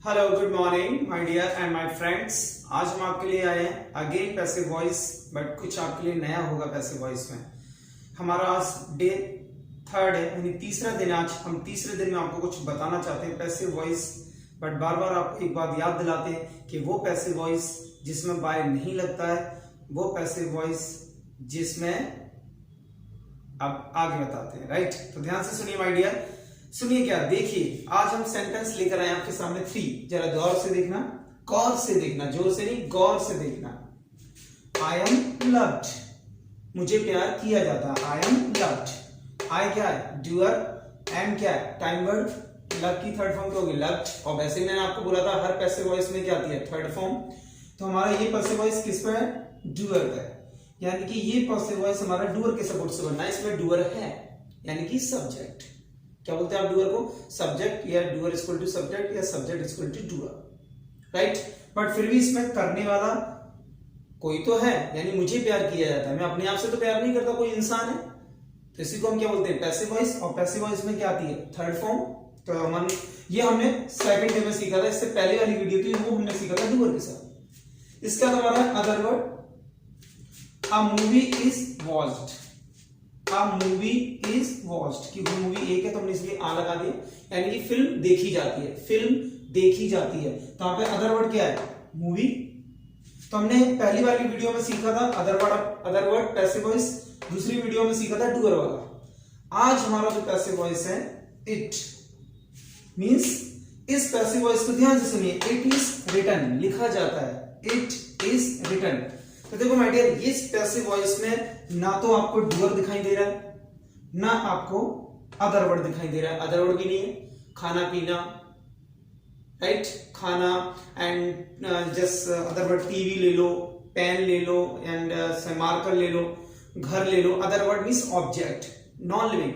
Hello good morning my dear and my friends. आज हम आपके लिए आए हैं अगेन पैसिव वॉइस, बट कुछ आपके लिए नया होगा पैसिव वॉइस में। हमारा आज डे 3 है, यानी तीसरा दिन। आज हम तीसरे दिन में आपको कुछ बताना चाहते हैं पैसिव वॉइस, बट बार बार आपको एक बात याद दिलाते हैं कि वो पैसिव वॉइस जिसमें बाय नहीं लगता है, वो पैसिव वॉइस जिसमें अब आगे बताते हैं। राइट, तो ध्यान से सुनिए माय डियर। सुनिए क्या, देखिए आज हम सेंटेंस लेकर आए आपके सामने 3। जरा गौर से देखना, गौर से देखना, जोर से नहीं, गौर से देखना। आई एम लव्ड, मुझे प्यार किया जाता है। I am loved. आई क्या है? डूअर। एम क्या है? Time word. लव की थर्ड फॉर्म क्या होगी? लव्ड। और वैसे ही मैंने आपको बोला था हर पैसिव वॉइस में क्या आती है? Third form. तो हमारा ये पैसिव वॉइस किस पर है? डूअर का है, यानी कि ये पैसिव वॉइस हमारा डूअर के सपोर्ट से बनना है। इसमें डूअर है, यानी कि सब्जेक्ट। क्या बोलते हैं आप डूअर को? सब्जेक्ट, या डूअर इक्वल टू सब्जेक्ट, या subject equal to doer. Right, but फिर भी इसमें करने वाला कोई तो है, यानी मुझे प्यार किया जाता है। मैं अपने आप से तो प्यार नहीं करता, कोई इंसान है, तो इसी को हम क्या बोलते हैं? Passive voice. और पैसिव वॉइस में क्या आती है? Third form. तो ये हमने सेकंड डे में सीखा था। इससे पहले वाली वीडियो थी वो हमने सीखा था डूअर के साथ। इसका हमारा other word, a movie is watched. A movie is watched, कि वो मूवी एक है तो हमने इसलिए आ लगा दिया, यानी कि फिल्म देखी जाती है, फिल्म देखी जाती है। तो यहाँ पे अदर वर्ड क्या है? मूवी। तो हमने पहली वाली वीडियो में सीखा था अदर वर्ड पैसिव वॉइस, दूसरी वीडियो में सीखा था डूअर वाला। आज हमारा जो पैसिव वॉइस है इट मींस, इस पैसिव वॉइस को ध्यान से सुनिए। इट इज रिटन, लिखा जाता है। It is written. तो देखो माय डियर, इस पैसिव वॉइस में ना तो आपको डूअर दिखाई दे रहा है, ना आपको अदर वर्ड दिखाई दे रहा है। अदर वर्ड भी नहीं है, खाना पीना, राइट, खाना and just other word, TV ले लो, पेन ले लो, एंड मार्कर ले लो, घर ले लो। Other word means object, non living,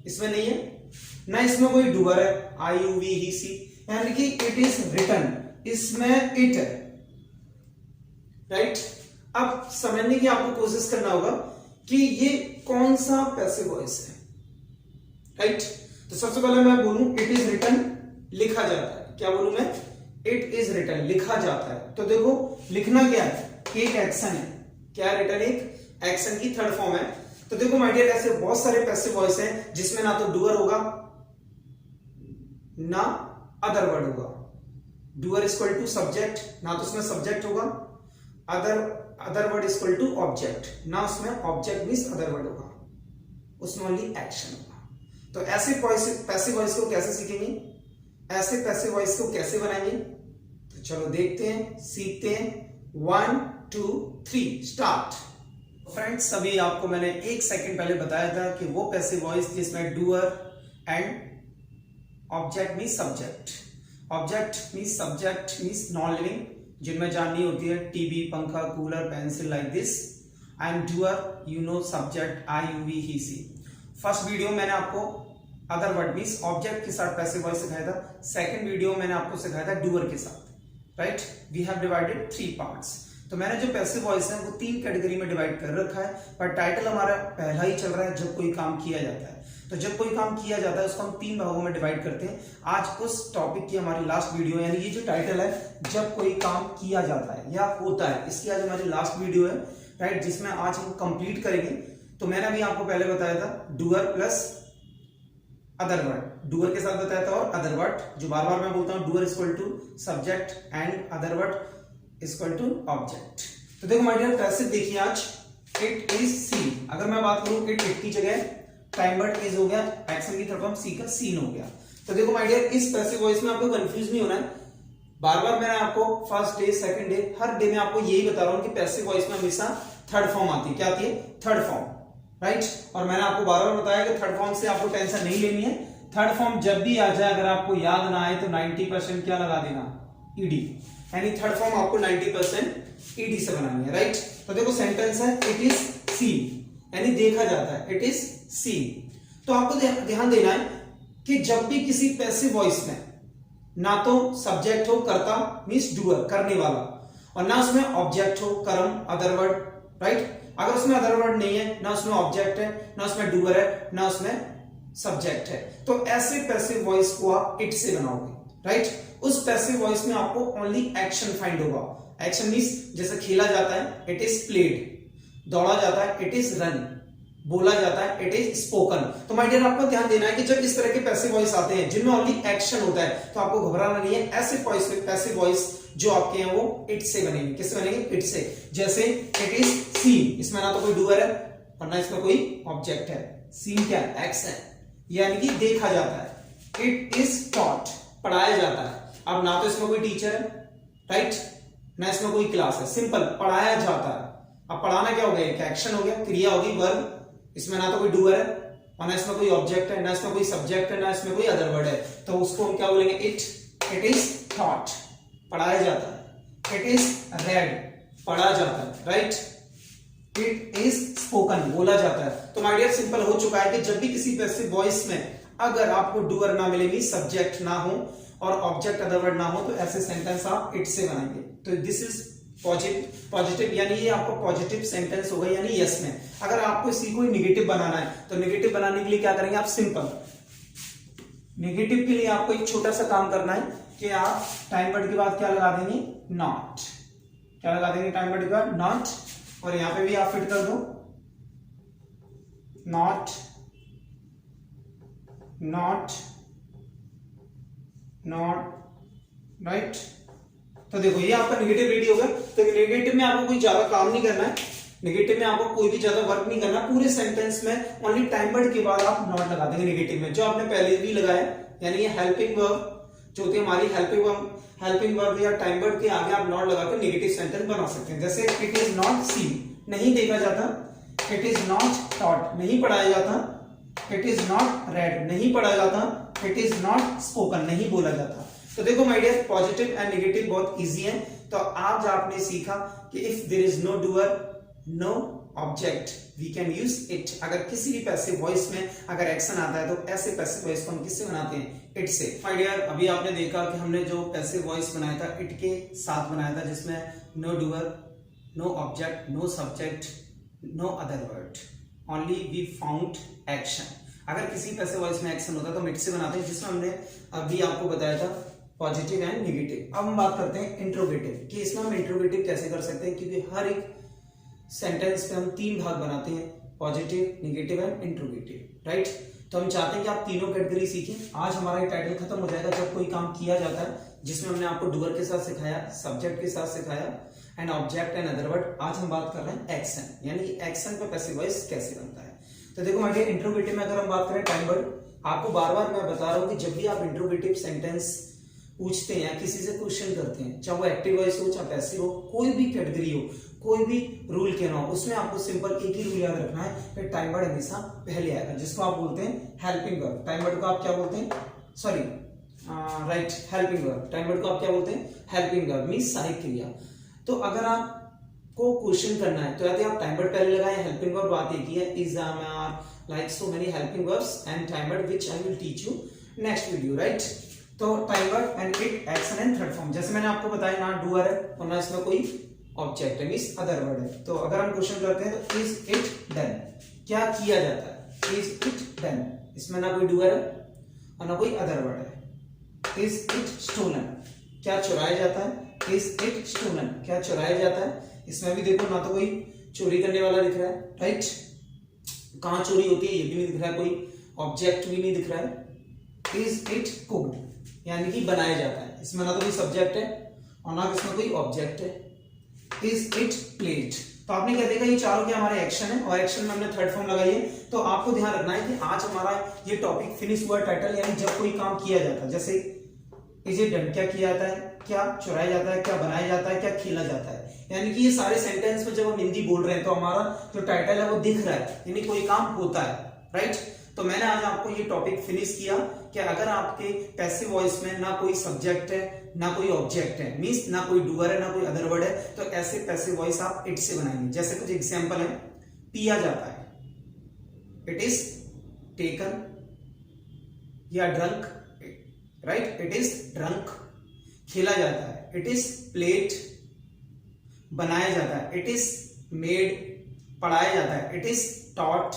इसमें नहीं है। ना इसमें कोई डूअर है, आई यू वी ही सी, यानी कि इट इज रिटन, इसमें इट है। राइट, अब समझने की आपको कोशिश करना होगा कि ये कौन सा पैसिव वॉइस है। राइट, तो सबसे पहले मैं बोलूं इट इज रिटन, लिखा जाता है। क्या बोलूं मैं? इट इज रिटन, लिखा जाता है। तो देखो लिखना क्या है? एक एक्शन है। क्या है? रिटन एक एक्शन की थर्ड फॉर्म है। तो देखो माय डियर, ऐसे बहुत सारे पैसिव वॉइस हैं जिसमें ना तो डूअर होगा ना अदर वर्ड होगा। डूअर इक्वल टू सब्जेक्ट, ना तो उसमें सब्जेक्ट होगा। Other word equal to object, ना उसमें ऑब्जेक्ट मींस अदर वर्ड होगा, उसमें ओनली एक्शन होगा। तो ऐसे पैसिव वॉइस को कैसे सीखेंगे? ऐसे पैसिव वॉइस को कैसे बनाएंगे? तो चलो देखते हैं, सीखते हैं। 1 2 3 स्टार्ट। फ्रेंड्स, अभी आपको मैंने 1 सेकंड पहले बताया था कि वो पैसिव वॉइस जिसमें doer and object means subject, object means subject means non living, जिनमें जाननी होती है टीवी, पंखा, cooler, pencil, like this. And doer, you know subject, I you we he she. First video मैंने आपको अदर वर्ड मींस ऑब्जेक्ट के साथ passive voice सिखाया था। सेकंड वीडियो मैंने आपको सिखाया था डूअर के साथ। Right, we have divided 3 parts. तो मैंने जो पैसिव वॉइस है वो 3 कैटेगरी में डिवाइड कर रखा है, पर टाइटल हमारा पहला ही चल रहा है, जब कोई काम किया जाता है। तो जब कोई काम किया जाता है उसको हम 3 भागों में डिवाइड करते हैं। आज उस टॉपिक की हमारी लास्ट वीडियो, यानी ये जो टाइटल है जब कोई काम किया जाता है या होता है, इसकी आज हमारी लास्ट वीडियो है। राइट, जिसमें आज हम कंप्लीट करेंगे। तो मैंने अभी आपको पहले बताया था doer plus other word, doer के साथ बताया था, और अदर वर्ड जो बार बार मैं बोलता हूं, doer equal to subject and other word equal to object. तो देखो माय डियर, पैसिव देखिए आज इट इज सीन। अगर मैं बात करूं इट की जगह टाइम वर्ड इज हो गया, एक्शन की थर्ड फॉर्म सी का सीन हो गया। तो देखो माय डियर, इस पैसिव वॉइस में आपको कंफ्यूज नहीं होना है। बार बार मैंने आपको फर्स्ट डे, सेकंड डे, हर डे में आपको यही बता रहा हूं कि पैसिव वॉइस में हमेशा थर्ड फॉर्म आती है। क्या आती है? Third form. राइट, और मैंने आपको बार बार बताया कि थर्ड फॉर्म से आपको टेंशन नहीं लेनी है। थर्ड फॉर्म जब भी आ जाए, अगर आपको याद ना आए तो 90% क्या लगा देना? ईडी, यानी थर्ड फॉर्म आपको 90% ईडी से बनानी है। राइट, तो देखो सेंटेंस है इट इज सीन, यानी देखा जाता है, इट इज सीन। तो आपको ध्यान देना है कि जब भी किसी पैसिव वॉइस में ना तो सब्जेक्ट हो, कर्ता मींस डूअर, करने वाला, और ना उसमें ऑब्जेक्ट हो, कर्म, अदर वर्ड। राइट, अगर उसमें अदर वर्ड नहीं है, ना उसमें ऑब्जेक्ट है, ना उसमें डूअर है, ना उसमें सब्जेक्ट है, तो ऐसे पैसिव वॉइस को आप इट से बनाओगे। राइट। उस पैसिव वॉइस में आपको ओनली एक्शन फाइंड होगा। एक्शन मींस जैसे खेला जाता है इट इज प्लेड, दौड़ा जाता है इट इज रन, बोला जाता है इट इज स्पोकन। तो माय डियर आपको ध्यान देना है कि जब इस तरह के पैसिव वॉइस आते हैं जिनमें ओनली एक्शन होता है तो आपको घबराना नहीं है। ऐसे पैसिव वॉइस जो आपके हैं वो इट से बनेंगे। किससे बनेंगे? इट से। जैसे इट इज सीन, इसमें ना तो कोई डूअर है और ना इसमें कोई ऑब्जेक्ट है। सीन क्या है? एक्शन, यानी कि देखा जाता है। इट इज टॉट, पढ़ाया जाता है। अब ना तो इसमें कोई टीचर है, राइट, ना इसमें कोई क्लास है, सिंपल पढ़ाया जाता है। अब पढ़ाना क्या हो गया? एक एक्शन हो गया, क्रिया होगी, वर्ब। इसमें ना तो कोई डूअर है और ना इसमें कोई ऑब्जेक्ट है, ना इसमें कोई सब्जेक्ट है, ना इसमें कोई अदर वर्ड है। तो उसको हम क्या बोलेंगे? इट इज टॉट, पढ़ाया जाता है। इट इज रेड, पढ़ा जाता है, राइट। इट इज स्पोकन, बोला जाता है। तो माय डियर सिंपल हो चुका है कि जब भी किसी पैसिव वॉइस में अगर आपको डूअर ना मिले, सब्जेक्ट ना हो और ऑब्जेक्ट अदर वर्ड ना हो, तो ऐसे सेंटेंस आप इट से बनाएंगे। तो दिस इज पॉजिटिव, यानी ये आपको पॉजिटिव सेंटेंस होगा, यानी यस में। अगर आपको इसी को निगेटिव बनाना है तो निगेटिव बनाने के लिए क्या करेंगे आप? सिंपल निगेटिव के लिए आपको एक छोटा सा काम करना है कि आप टाइम वर्ड के बाद क्या लगा देंगे? नॉट। क्या लगा देंगे टाइम वर्ड के बाद? नॉट। और यहां पे भी आप फिट कर दो नॉट, नॉट, नॉट, राइट। तो देखो ये आपका नेगेटिव रेडी होगा। तो नेगेटिव में आपको कोई ज्यादा काम नहीं करना है, नेगेटिव में आपको कोई भी ज्यादा वर्क नहीं करना। पूरे सेंटेंस में ओनली टाइम वर्ड के बाद आप नॉट लगा देंगे नेगेटिव में, जो आपने पहले भी लगाया, यानी ये हेल्पिंग वर्ब जो होती है हमारी, हेल्पिंग वर्ब या टाइम वर्ड के आगे आप नॉट लगाकर नेगेटिव सेंटेंस बना सकते हैं। जैसे इट इज नॉट सीन, नहीं देखा जाता। इट इज नॉट टॉट, नहीं पढ़ाया जाता। इट इज नॉट रेड, नहीं पढ़ा जाता। इट इज नॉट स्पोकन, नहीं बोला जाता। तो देखो my dear, positive and negative बहुत इजी है। तो आज आपने सीखा कि if there is no doer, no object, we can use it. अगर किसी भी पैसिव वॉइस में अगर एक्शन आता है तो ऐसे पैसिव वॉइस को हम किससे बनाते हैं? इट से। माय डियर, अभी आपने देखा कि हमने जो पैसिव वॉइस बनाया था इट के साथ बनाया था, जिसमें no doer, no object, no subject, no other word, only we found action. अगर किसी पैसिव वॉइस में एक्शन होता है तो हम इट से बनाते हैं, जिसमें हमने अभी आपको बताया था पॉजिटिव एंड नेगेटिव। अब हम बात करते हैं इंट्रोगेटिव कि इसमें हम इंट्रोगेटिव कैसे कर सकते हैं, क्योंकि हर एक सेंटेंस पे हम 3 भाग बनाते हैं, positive, negative and interrogative, right. तो हम चाहते हैं कि आप तीनों कैटेगरी सीखें। आज हमारा ये टाइटल खत्म हो जाएगा जब कोई काम किया जाता है, जिसमें हमने आपको डूअर के साथ सिखाया, सब्जेक्ट के साथ सिखाया and object and other word. आज हम बात कर रहे हैं एक्शन, यानी एक्शन पे पैसिव वॉइस कैसे बनता है। तो देखो माय डियर, इंट्रोगेटिव में अगर हम बात करें टाइम वर्ड, आपको बार बार मैं बता रहा हूं कि जब भी आप इंट्रोगेटिव सेंटेंस पूछते हैं या किसी से क्वेश्चन करते हैं, चाहे वो एक्टिव वॉइस हो चाहे पैसिव हो, कोई भी कैटेगरी हो, कोई भी रूल क्यों ना हो, उसमें आपको सिंपल एक ही रूल याद रखना है कि टाइम वर्ड हमेशा पहले आएगा, जिसको आप बोलते हैं हेल्पिंग वर्ब। टाइम वर्ड को आप क्या बोलते हैं? Sorry, right, helping verb. Time word को आप क्या बोलते हैं? हेल्पिंग वर्ब मींस सहायक क्रिया। तो अगर आपको क्वेश्चन करना है तो या तो आप टाइम वर्ड पहले लगाएं, हेल्पिंग वर्ब बात एक ही है। Is, are, like so many helping verbs and time word which I will teach you next video, right. तो time word and it, action and third form, जैसे मैंने आपको बताया ना डूअर है और ना इसमें कोई ऑब्जेक्ट है, मींस अदर वर्ड है। तो अगर हम क्वेश्चन करते हैं तो इज इट डन, क्या किया जाता है? इज इट डन, इसमें ना कोई डूअर है और ना कोई अदर वर्ड है। इज इट स्टोलन, क्या चुराया जाता है? इज इट स्टोलन, क्या चुराया जाता है? इसमें भी देखो ना तो कोई चोरी करने वाला दिख रहा है, राइट, कहां चोरी होती है ये भी नहीं दिख रहा है, कोई ऑब्जेक्ट भी नहीं दिख रहा है। इज इट कुक्ड, यानी कि बनाया जाता है, इसमें ना तो कोई सब्जेक्ट है और ना इसमें कोई ऑब्जेक्ट है। इज इट प्लेड, तो आपने क्या देखा, ये चारों के हमारे एक्शन है और एक्शन में हमने थर्ड फॉर्म लगाई है। तो आपको ध्यान रखना है कि आज हमारा ये टॉपिक फिनिश हुआ टाइटल, यानी जब कोई काम किया जाता है, जैसे इज इट डन, क्या किया जाता है, क्या चुराया जाता है, क्या बनाया जाता है, क्या खेला जाता है। यानी कि ये सारे सेंटेंस में जब हम हिंदी बोल रहे हैं तो हमारा जो टाइटल है वो दिख रहा है, यानी कोई काम होता है, राइट। तो मैंने आज आपको ये टॉपिक फिनिश किया कि अगर आपके पैसिव वॉइस में ना कोई सब्जेक्ट है ना कोई ऑब्जेक्ट है, मींस ना कोई डूअर है ना कोई अदर वर्ड है, तो ऐसे पैसिव वॉइस आप इट से बनाएंगे। जैसे कुछ एग्जांपल है, पिया जाता है, इट इज टेकन, या drunk, right, it is drunk. खेला जाता है, इट इज प्लेड। बनाया जाता है, इट इज मेड। पढ़ाया जाता है, इट इज टॉट।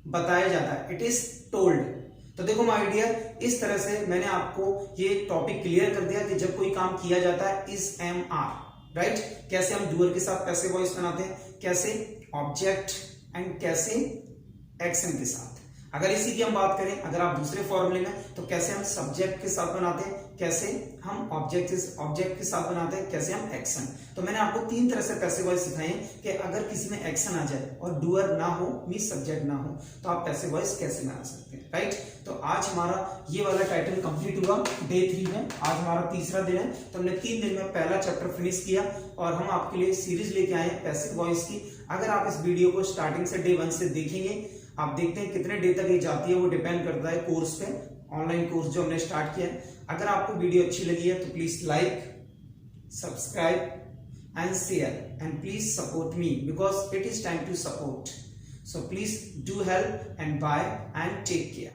बताया जाता है, इट इज टोल्ड। तो देखो माय डियर, इस तरह से मैंने आपको ये टॉपिक क्लियर कर दिया कि जब कोई काम किया जाता है इज एम आर, राइट, कैसे हम डूअर के साथ पैसिव वॉइस बनाते हैं, कैसे ऑब्जेक्ट एंड कैसे एक्शन के साथ। अगर इसी की हम बात करें, अगर आप दूसरे फॉर्मूले में, तो कैसे हम सब्जेक्ट के साथ बनाते हैं, कैसे हम ऑब्जेक्ट के साथ बनाते हैं, कैसे हम एक्शन। तो मैंने आपको 3 तरह से पैसिव वॉइस सिखाए हैं कि अगर किसी में एक्शन आ जाए और डूअर ना हो, मींस सब्जेक्ट ना हो, तो आप पैसिव वॉइस कैसे बना सकते हैं, राइट। तो आज हमारा ये वाला टाइटल कंप्लीट हुआ डे 3 में। आज हमारा तीसरा दिन है, तो हमने 3 दिन में पहला चैप्टर फिनिश किया और हम आपके लिए सीरीज लेके आए हैं पैसिव वॉइस की। अगर आप इस वीडियो को स्टार्टिंग से डे 1 से देखेंगे, आप देखते हैं कितने डे तक ये जाती है, वो डिपेंड करता है कोर्स पे, ऑनलाइन कोर्स जो हमने स्टार्ट किया है। अगर आपको वीडियो अच्छी लगी है तो please like, subscribe and share and please support me because it is time to support. So please do help and bye and take care.